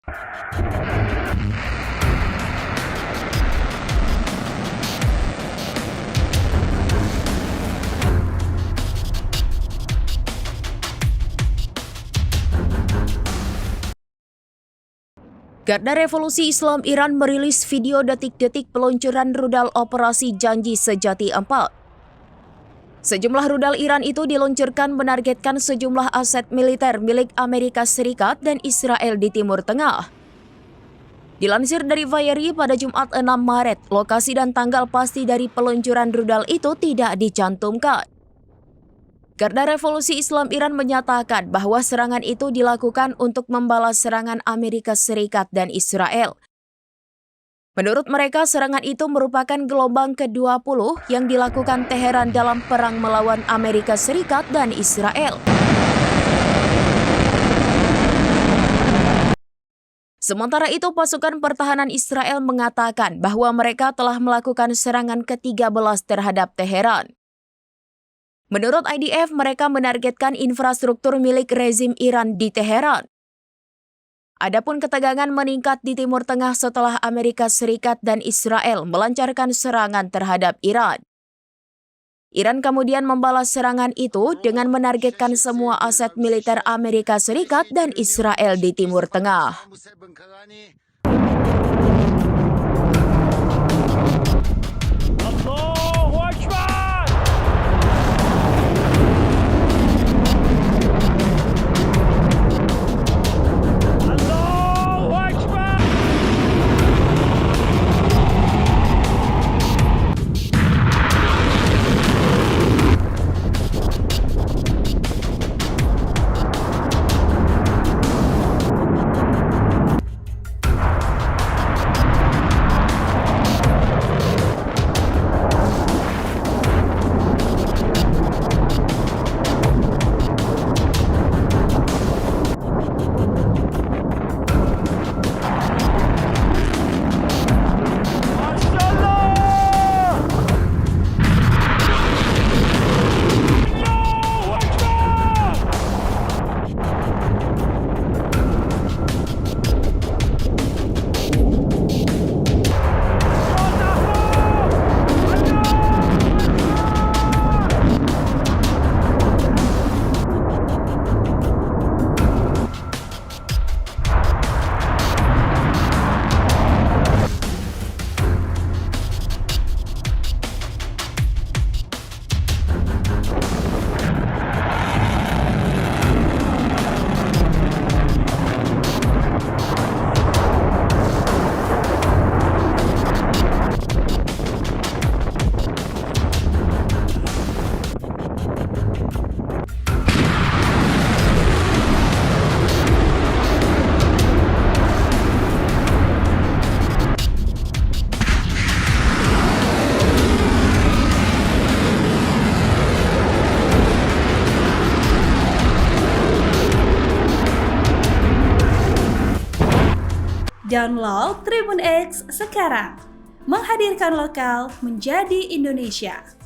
Garda Revolusi Islam Iran merilis video detik-detik peluncuran rudal Operasi Janji Sejati 4. Sejumlah rudal Iran itu diluncurkan menargetkan sejumlah aset militer milik Amerika Serikat dan Israel di Timur Tengah. Dilansir dari Variety pada Jumat 6 Maret, lokasi dan tanggal pasti dari peluncuran rudal itu tidak dicantumkan. Garda Revolusi Islam Iran menyatakan bahwa serangan itu dilakukan untuk membalas serangan Amerika Serikat dan Israel. Menurut mereka, serangan itu merupakan gelombang ke-20 yang dilakukan Teheran dalam perang melawan Amerika Serikat dan Israel. Sementara itu, pasukan pertahanan Israel mengatakan bahwa mereka telah melakukan serangan ke-13 terhadap Teheran. Menurut IDF, mereka menargetkan infrastruktur milik rezim Iran di Teheran. Adapun ketegangan meningkat di Timur Tengah setelah Amerika Serikat dan Israel melancarkan serangan terhadap Iran. Iran kemudian membalas serangan itu dengan menargetkan semua aset militer Amerika Serikat dan Israel di Timur Tengah. Download Tribun X sekarang, menghadirkan lokal menjadi Indonesia.